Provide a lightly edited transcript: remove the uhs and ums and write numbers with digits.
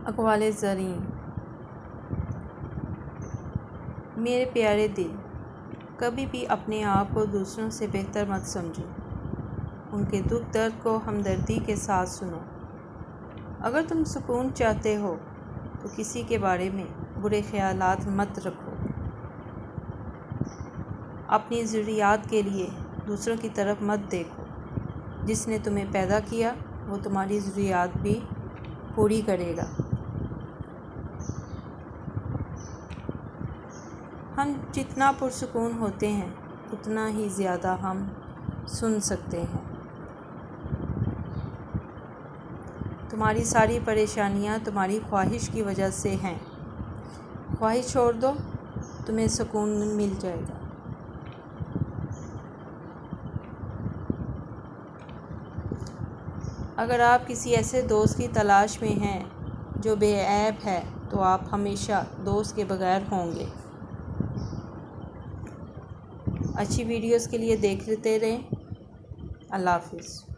اقوال زریں۔ میرے پیارے دل، کبھی بھی اپنے آپ کو دوسروں سے بہتر مت سمجھو۔ ان کے دکھ درد کو ہمدردی کے ساتھ سنو۔ اگر تم سکون چاہتے ہو تو کسی کے بارے میں برے خیالات مت رکھو۔ اپنی ضروریات کے لیے دوسروں کی طرف مت دیکھو۔ جس نے تمہیں پیدا کیا وہ تمہاری ضروریات بھی پوری کرے گا۔ ہم جتنا پرسکون ہوتے ہیں اتنا ہی زیادہ ہم سن سکتے ہیں۔ تمہاری ساری پریشانیاں تمہاری خواہش کی وجہ سے ہیں۔ خواہش چھوڑ دو، تمہیں سکون مل جائے گا۔ اگر آپ کسی ایسے دوست کی تلاش میں ہیں جو بے عیب ہے تو آپ ہمیشہ دوست کے بغیر ہوں گے۔ اچھی ویڈیوز کے لیے دیکھتے رہیں۔ اللہ حافظ۔